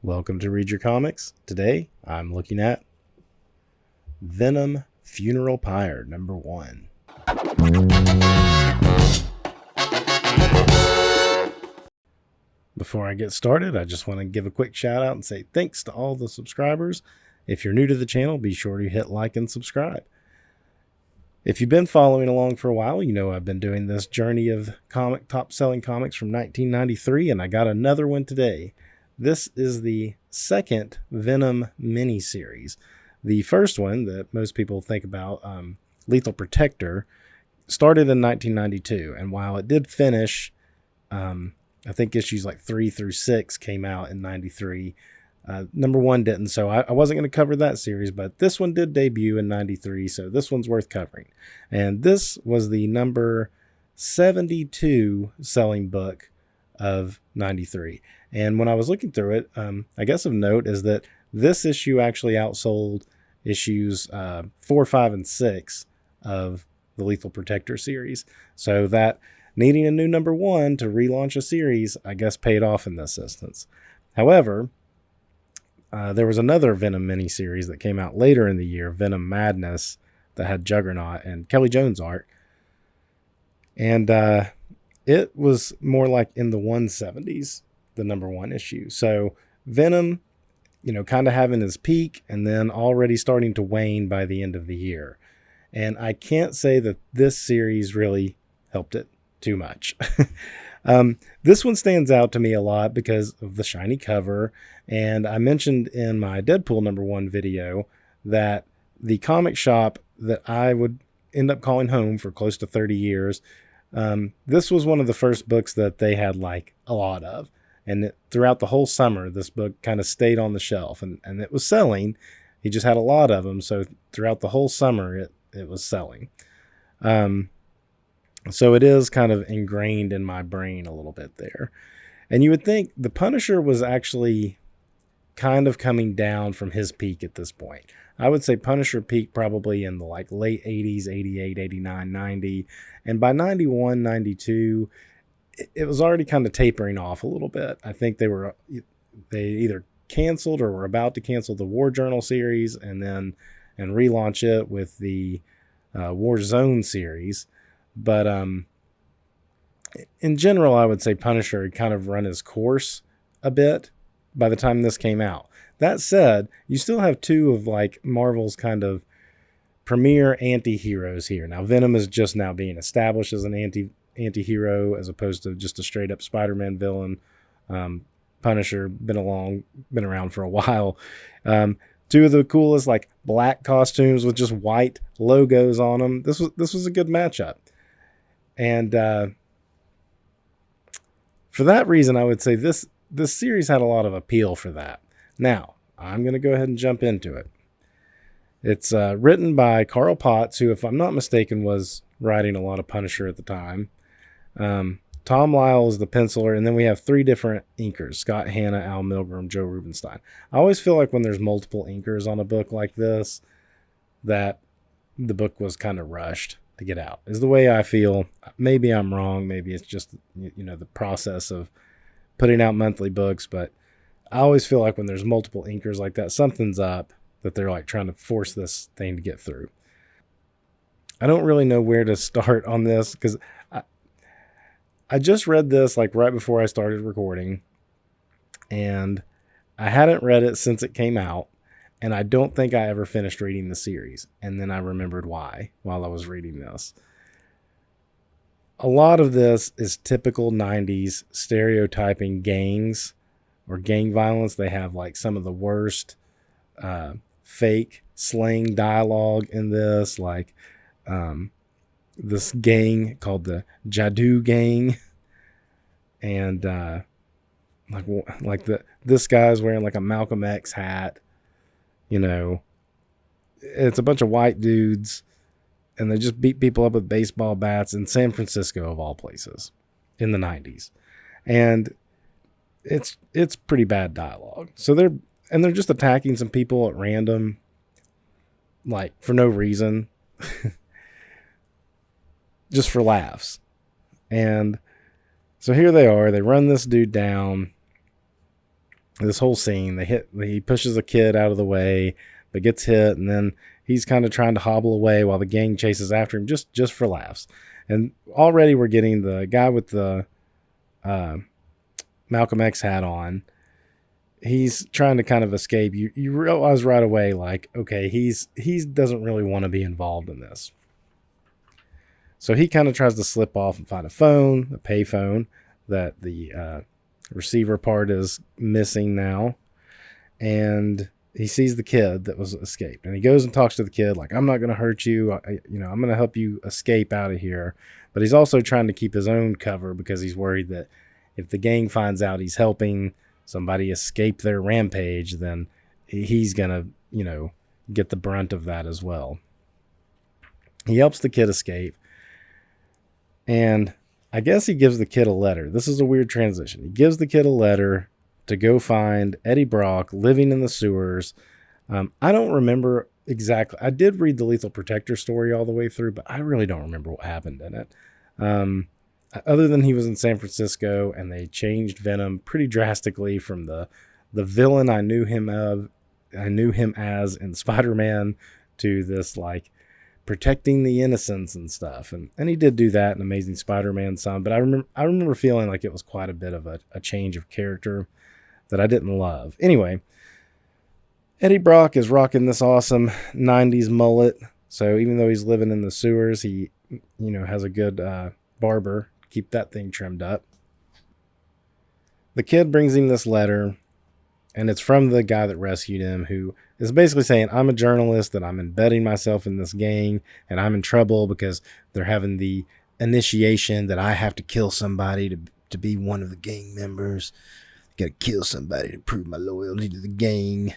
Welcome to Read Your Comics. Today, I'm looking at Venom Funeral Pyre #1. Before I get started, I just want to give a quick shout out and say thanks to all the subscribers. If you're new to the channel, be sure to hit like and subscribe. If you've been following along for a while, you know I've been doing this journey of top-selling comics from 1993, and I got another one today. This is the second Venom miniseries. The first one that most people think about, Lethal Protector, started in 1992. And while it did finish, I think issues like 3 through 6 came out in 93. #1 didn't, so I wasn't going to cover that series, but this one did debut in 93, so this one's worth covering. And this was the number 72 selling book of 93. And when I was looking through it, I guess of note is that this issue actually outsold issues 4, 5, and 6 of the Lethal Protector series. So that needing a new #1 to relaunch a series, I guess, paid off in this instance. However, there was another Venom miniseries that came out later in the year, Venom Madness, that had Juggernaut and Kelly Jones art. And it was more like in the 170s, the #1 issue. So Venom, kind of having his peak and then already starting to wane by the end of the year. And I can't say that this series really helped it too much. This one stands out to me a lot because of the shiny cover. And I mentioned in my Deadpool #1 video that the comic shop that I would end up calling home for close to 30 years, this was one of the first books that they had like a lot of. And throughout the whole summer, this book kind of stayed on the shelf and it was selling. He just had a lot of them. So throughout the whole summer, it was selling. So it is kind of ingrained in my brain a little bit there. And you would think the Punisher was actually kind of coming down from his peak at this point. I would say Punisher peaked probably in the like late 80s, 88, 89, 90. And by 91, 92, it was already kind of tapering off a little bit. I think they either canceled or were about to cancel the War Journal series and relaunch it with the War Zone series. But in general, I would say Punisher had kind of run his course a bit by the time this came out. That said, you still have two of like Marvel's kind of premier anti-heroes here. Now, Venom is just now being established as an anti-hero as opposed to just a straight up Spider-Man villain. Punisher been around for a while. Two of the coolest like black costumes with just white logos on them. This was a good matchup. And for that reason, I would say this series had a lot of appeal for that. Now, I'm going to go ahead and jump into it. It's written by Carl Potts, who, if I'm not mistaken, was writing a lot of Punisher at the time. Tom Lyle is the penciler, and then we have 3 different inkers, Scott Hanna, Al Milgrom, Joe Rubenstein. I always feel like when there's multiple inkers on a book like this, that the book was kind of rushed to get out, is the way I feel. Maybe I'm wrong. Maybe it's just, the process of putting out monthly books, but I always feel like when there's multiple inkers like that, something's up, that they're like trying to force this thing to get through. I don't really know where to start on this because I just read this like right before I started recording, and I hadn't read it since it came out, and I don't think I ever finished reading the series. And then I remembered why while I was reading this. A lot of this is typical 90s stereotyping gangs or gang violence. They have like some of the worst fake slang dialogue in this, like this gang called the Jadoo Gang, and this guy's wearing like a Malcolm X hat. It's a bunch of white dudes, and they just beat people up with baseball bats in San Francisco of all places in the 90s, and it's pretty bad dialogue. So they're just attacking some people at random, like for no reason. Just for laughs. And so here they are. They run this dude down. this whole scene. He pushes a kid out of the way, but gets hit, and then he's kind of trying to hobble away while the gang chases after him, just for laughs. And already we're getting the guy with the Malcolm X hat on. He's trying to kind of escape. You realize right away, like, okay, he doesn't really want to be involved in this. So he kind of tries to slip off and find a phone, a pay phone, that the receiver part is missing now. And he sees the kid that was escaped. And he goes and talks to the kid like, I'm not going to hurt you. I'm going to help you escape out of here. But he's also trying to keep his own cover because he's worried that if the gang finds out he's helping somebody escape their rampage, then he's going to, get the brunt of that as well. He helps the kid escape. And I guess he gives the kid a letter. This is a weird transition. He gives the kid a letter to go find Eddie Brock living in the sewers. I don't remember exactly. I did read the Lethal Protector story all the way through, but I really don't remember what happened in it. Other than he was in San Francisco and they changed Venom pretty drastically from the villain I knew him as in Spider-Man to this like protecting the innocents and stuff. And he did do that in Amazing Spider-Man some, but I remember feeling like it was quite a bit of a change of character that I didn't love. Anyway, Eddie Brock is rocking this awesome 90s mullet. So even though he's living in the sewers, he, has a good barber. Keep that thing trimmed up. The kid brings him this letter, and it's from the guy that rescued him, who is basically saying, I'm a journalist, that I'm embedding myself in this gang, and I'm in trouble because they're having the initiation that I have to kill somebody to be one of the gang members. Got to kill somebody to prove my loyalty to the gang.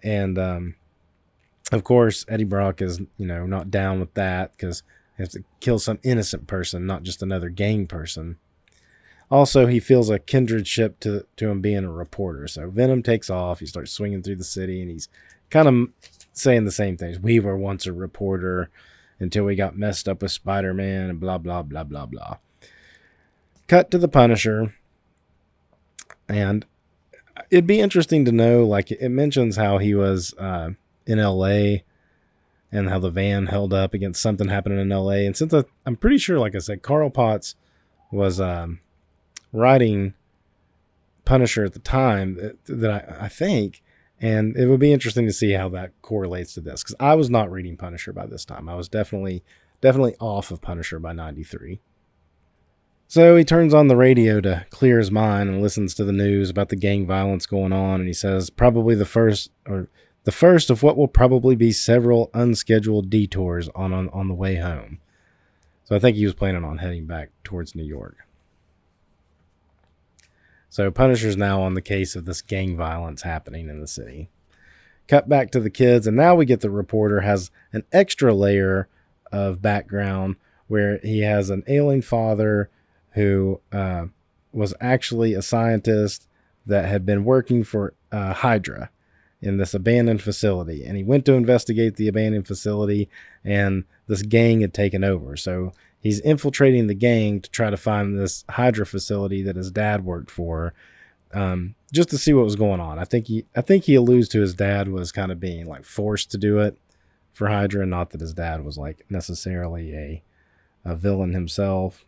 And, of course, Eddie Brock is, not down with that because he has to kill some innocent person, not just another gang person. Also, he feels a kindredship to him being a reporter. So Venom takes off. He starts swinging through the city, and he's kind of saying the same things. We were once a reporter until we got messed up with Spider-Man and blah, blah, blah, blah, blah. Cut to the Punisher. And it'd be interesting to know, like, it mentions how he was in L.A., and how the van held up against something happening in L.A. And since I'm pretty sure, like I said, Carl Potts was writing Punisher at the time, that I think, and it would be interesting to see how that correlates to this, because I was not reading Punisher by this time. I was definitely off of Punisher by 93. So he turns on the radio to clear his mind and listens to the news about the gang violence going on, and he says probably the first of what will probably be several unscheduled detours on the way home. So I think he was planning on heading back towards New York. So Punisher's now on the case of this gang violence happening in the city. Cut back to the kids, and now we get the reporter has an extra layer of background where he has an ailing father who was actually a scientist that had been working for Hydra in this abandoned facility. And he went to investigate the abandoned facility, and this gang had taken over. So he's infiltrating the gang to try to find this Hydra facility that his dad worked for, just to see what was going on. I think he alludes to his dad was kind of being like forced to do it for Hydra, and not that his dad was like necessarily a villain himself.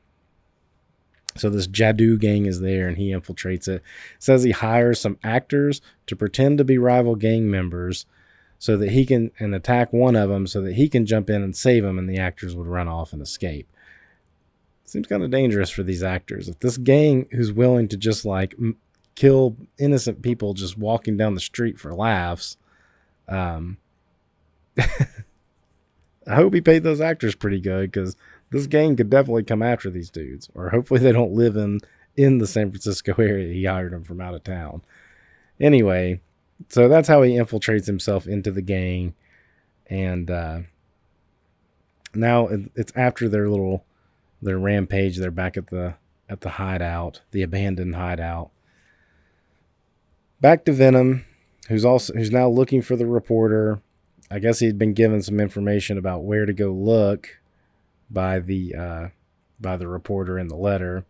So this Jadu gang is there, and he infiltrates it. Says he hires some actors to pretend to be rival gang members so that he can and attack one of them so that he can jump in and save them, and the actors would run off and escape. Seems kind of dangerous for these actors. If this gang who's willing to just like kill innocent people just walking down the street for laughs, I hope he paid those actors pretty good, because this gang could definitely come after these dudes. Or hopefully they don't live in the San Francisco area. He hired them from out of town. Anyway, so that's how he infiltrates himself into the gang. And now it's after their rampage. They're back at the hideout, the abandoned hideout. Back to Venom, who's now looking for the reporter. I guess he'd been given some information about where to go look by the reporter in the letter.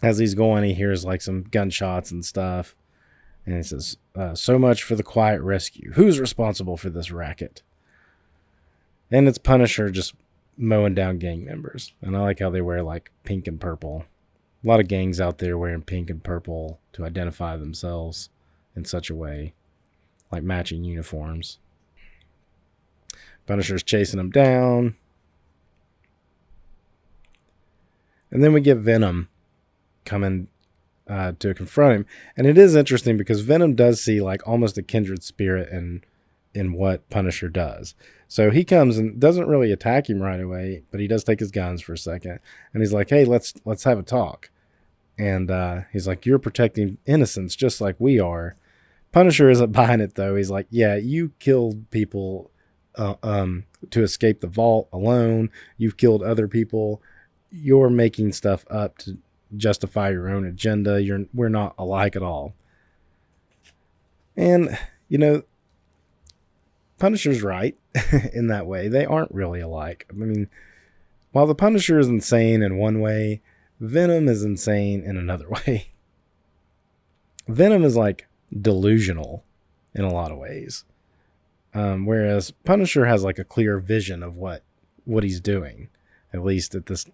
as he's going, he hears like some gunshots and stuff. And he says, so much for the quiet rescue. Who's responsible for this racket? And it's Punisher just mowing down gang members. And I like how they wear like pink and purple. A lot of gangs out there wearing pink and purple to identify themselves in such a way, like matching uniforms. Punisher's chasing him down. And then we get Venom coming to confront him. And it is interesting because Venom does see like almost a kindred spirit in what Punisher does. So he comes and doesn't really attack him right away, but he does take his guns for a second. And he's like, hey, let's have a talk. And he's like, you're protecting innocents just like we are. Punisher isn't buying it, though. He's like, yeah, you killed people to escape the vault alone. You've killed other people. You're making stuff up to justify your own agenda. We're not alike at all. And, you know, Punisher's right in that way. They aren't really alike. I mean, while the Punisher is insane in one way, Venom is insane in another way. Venom is like delusional in a lot of ways. Whereas Punisher has like a clear vision of what he's doing, at least at this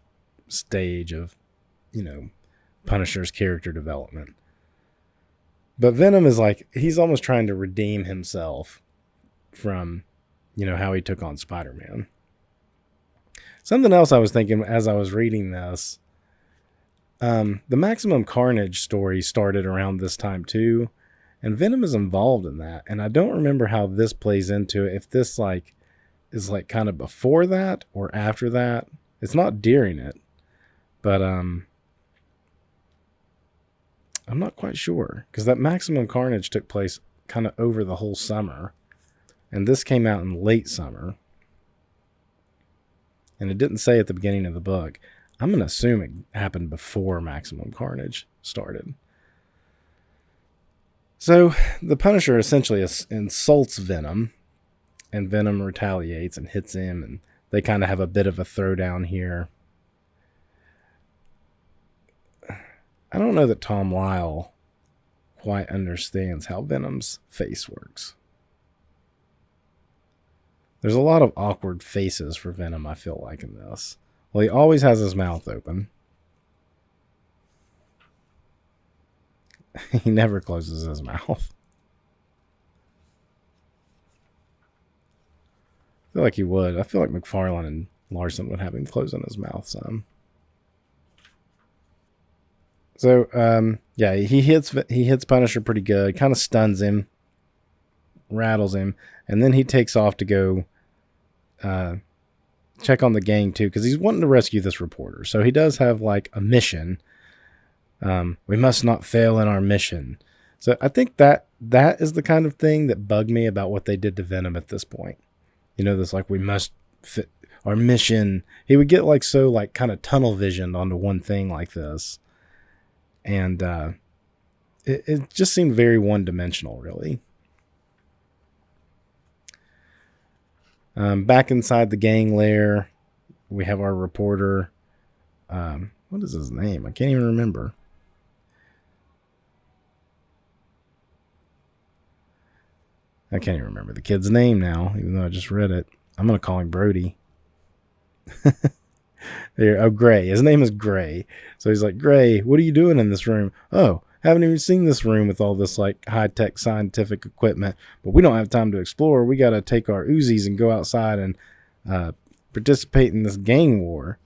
stage of, you know, Punisher's character development. But Venom is like, he's almost trying to redeem himself from, you know, how he took on Spider-Man. Something else I was thinking as I was reading this, the Maximum Carnage story started around this time too, and Venom is involved in that. And I don't remember how this plays into it. If this like is like kind of before that or after that. It's not during it, but I'm not quite sure because that Maximum Carnage took place kind of over the whole summer, and this came out in late summer. And it didn't say at the beginning of the book. I'm going to assume it happened before Maximum Carnage started. So the Punisher essentially insults Venom, and Venom retaliates and hits him, and they kind of have a bit of a throwdown here. I don't know that Tom Lyle quite understands how Venom's face works. There's a lot of awkward faces for Venom, I feel like, in this. Well, he always has his mouth open. He never closes his mouth. I feel like he would. I feel like McFarlane and Larson would have him closing his mouth some. So, yeah, he hits Punisher pretty good. Kind of stuns him, rattles him, and then he takes off to go check on the gang too, because he's wanting to rescue this reporter. So he does have like a mission. We must not fail in our mission. So I think that is the kind of thing that bugged me about what they did to Venom at this point. You know, this like, we must fit our mission. He would get like so like kind of tunnel visioned onto one thing like this. And it just seemed very one-dimensional, really. Back inside the gang lair, we have our reporter. What is his name? I can't even remember. I can't even remember the kid's name now, even though I just read it. I'm going to call him Brody. Gray. His name is Gray. So he's like, Gray, what are you doing in this room? Oh, haven't even seen this room with all this like high-tech scientific equipment, but we don't have time to explore. We got to take our Uzis and go outside and participate in this gang war.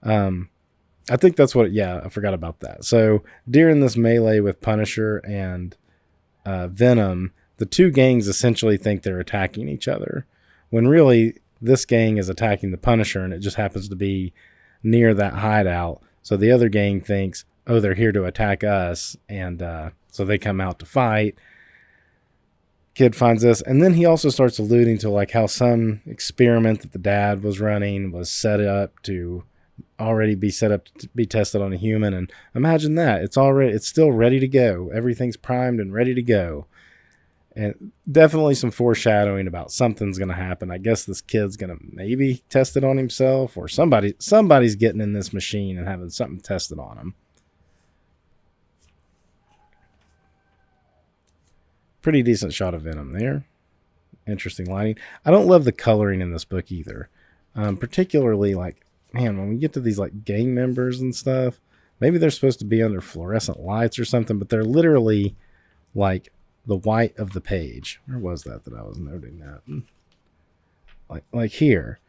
I think that's what, I forgot about that. So during this melee with Punisher and Venom, the two gangs essentially think they're attacking each other, when really this gang is attacking the Punisher, and it just happens to be near that hideout. So the other gang thinks, oh, they're here to attack us, and so they come out to fight. Kid finds this, and then he also starts alluding to like how some experiment that the dad was running was set up to already be set up to be tested on a human. And imagine that, it's still ready to go. Everything's primed and ready to go. And definitely some foreshadowing about something's going to happen. I guess this kid's going to maybe test it on himself, or somebody's getting in this machine and having something tested on him. Pretty decent shot of Venom there. Interesting lighting. I don't love the coloring in this book either. Particularly, like, man, when we get to these like gang members and stuff, maybe they're supposed to be under fluorescent lights or something, but they're literally like the white of the page. Where was that I was noting that? Like here.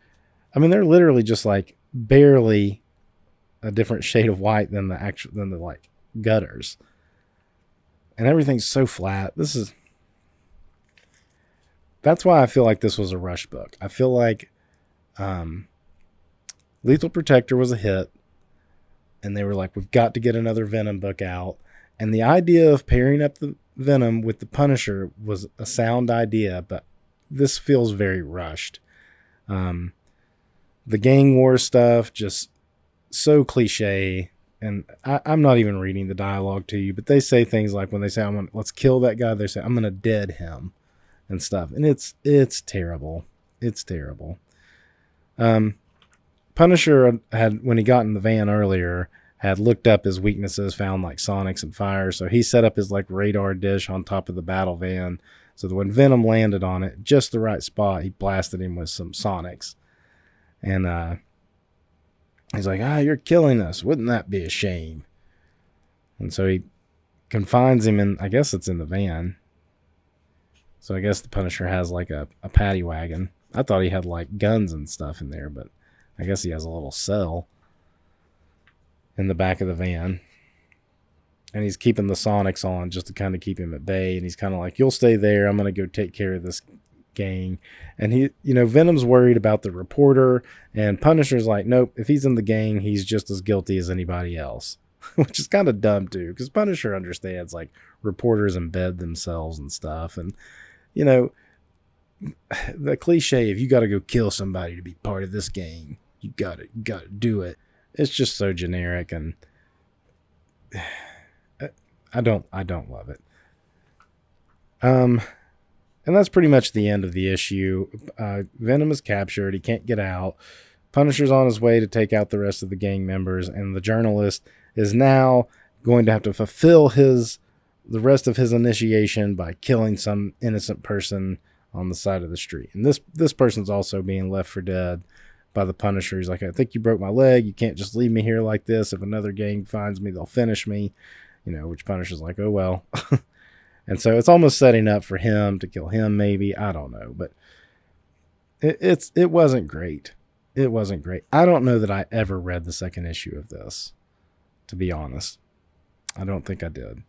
I mean, they're literally just like barely a different shade of white than the like gutters. And everything's so flat. That's why I feel like this was a rush book. I feel like Lethal Protector was a hit, and they were like, we've got to get another Venom book out. And the idea of pairing up the Venom with the Punisher was a sound idea, but this feels very rushed. The gang war stuff, just so cliche. And I'm not even reading the dialogue to you, but they say things like, when they say, let's kill that guy, they say, I'm going to dead him and stuff. And it's terrible. It's terrible. Punisher had, when he got in the van earlier, had looked up his weaknesses, found like sonics and fire. So he set up his like radar dish on top of the battle van. So that when Venom landed on it, just the right spot, he blasted him with some sonics. And he's like, you're killing us. Wouldn't that be a shame? And so he confines him in, I guess it's in the van. So I guess the Punisher has like a paddy wagon. I thought he had like guns and stuff in there, but I guess he has a little cell in the back of the van. And he's keeping the sonics on just to kind of keep him at bay. And he's kind of like, you'll stay there. I'm going to go take care of this gang. And he, Venom's worried about the reporter, and Punisher's like, nope, if he's in the gang, he's just as guilty as anybody else. Which is kind of dumb too, because Punisher understands like reporters embed themselves and stuff. And, the cliche, if you got to go kill somebody to be part of this gang, you got to do it. It's just so generic, and I don't love it. And that's pretty much the end of the issue. Venom is captured. He can't get out. Punisher's on his way to take out the rest of the gang members, and the journalist is now going to have to fulfill the rest of his initiation by killing some innocent person on the side of the street. And this person's also being left for dead by the Punisher. He's like, I think you broke my leg. You can't just leave me here like this. If another gang finds me, they'll finish me. Which Punisher's like, oh, well. And so it's almost setting up for him to kill him, maybe. I don't know. But it wasn't great. It wasn't great. I don't know that I ever read the second issue of this, to be honest. I don't think I did.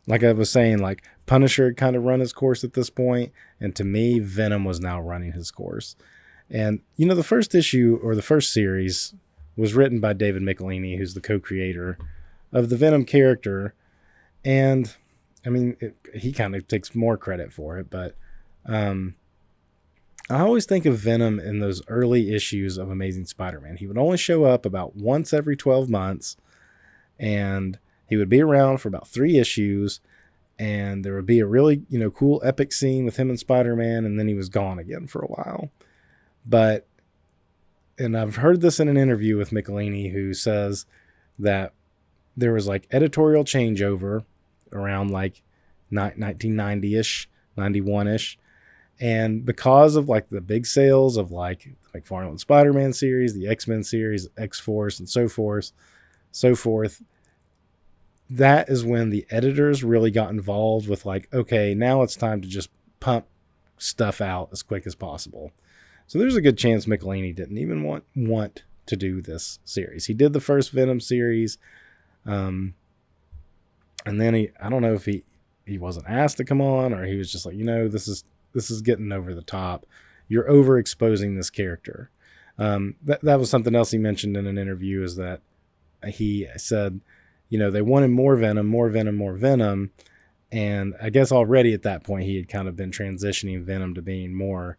Like I was saying, like Punisher had kind of run his course at this point, and to me, Venom was now running his course. And, the first issue, or the first series, was written by David Michelini, who's the co-creator of the Venom character. And, I mean, he kind of takes more credit for it, but I always think of Venom in those early issues of Amazing Spider-Man. He would only show up about once every 12 months, and he would be around for about 3 issues, and there would be a really, cool epic scene with him and Spider-Man, and then he was gone again for a while. And I've heard this in an interview with Michelini, who says that there was like editorial changeover around like 1990-ish, 91-ish. And because of like the big sales of like McFarlane Spider-Man series, the X-Men series, X-Force, and so forth, that is when the editors really got involved with like, okay, now it's time to just pump stuff out as quick as possible. So there's a good chance Michelini didn't even want to do this series. He did the first Venom series. And then I don't know if he wasn't asked to come on, or he was just like, this is getting over the top. You're overexposing this character. That was something else he mentioned in an interview, is that he said, they wanted more Venom. And I guess already at that point, he had kind of been transitioning Venom to being more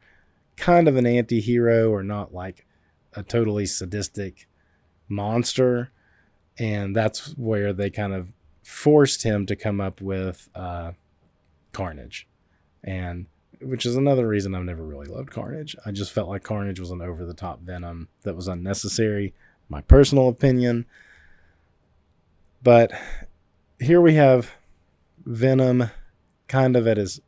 kind of an anti-hero, or not like a totally sadistic monster. And that's where they kind of forced him to come up with Carnage. And which is another reason I've never really loved Carnage. I just felt like Carnage was an over-the-top Venom that was unnecessary, my personal opinion. But here we have Venom kind of at his,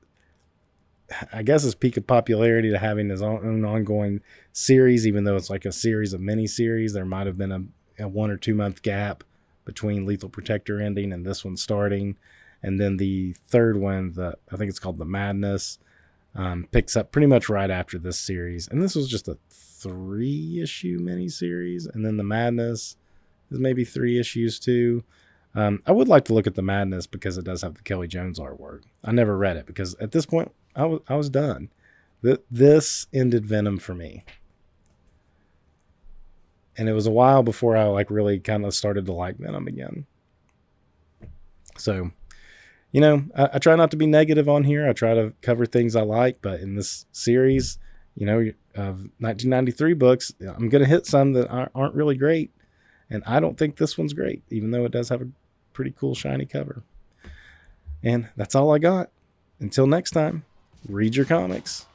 I guess, his peak of popularity to having his own ongoing series, even though it's like a series of mini-series. There might have been a 1 or 2 month gap between Lethal Protector ending and this one starting. And then the third one, I think it's called The Madness, picks up pretty much right after this series. And this was just a 3-issue miniseries. And then The Madness is maybe 3 issues too. I would like to look at The Madness because it does have the Kelly Jones artwork. I never read it because at this point I was done. This ended Venom for me. And it was a while before I like really kind of started to like Venom again. So, you know, I try not to be negative on here. I try to cover things I like, but in this series, you know, of 1993 books, I'm going to hit some that aren't really great. And I don't think this one's great, even though it does have a pretty cool shiny cover. And that's all I got. Until next time, read your comics.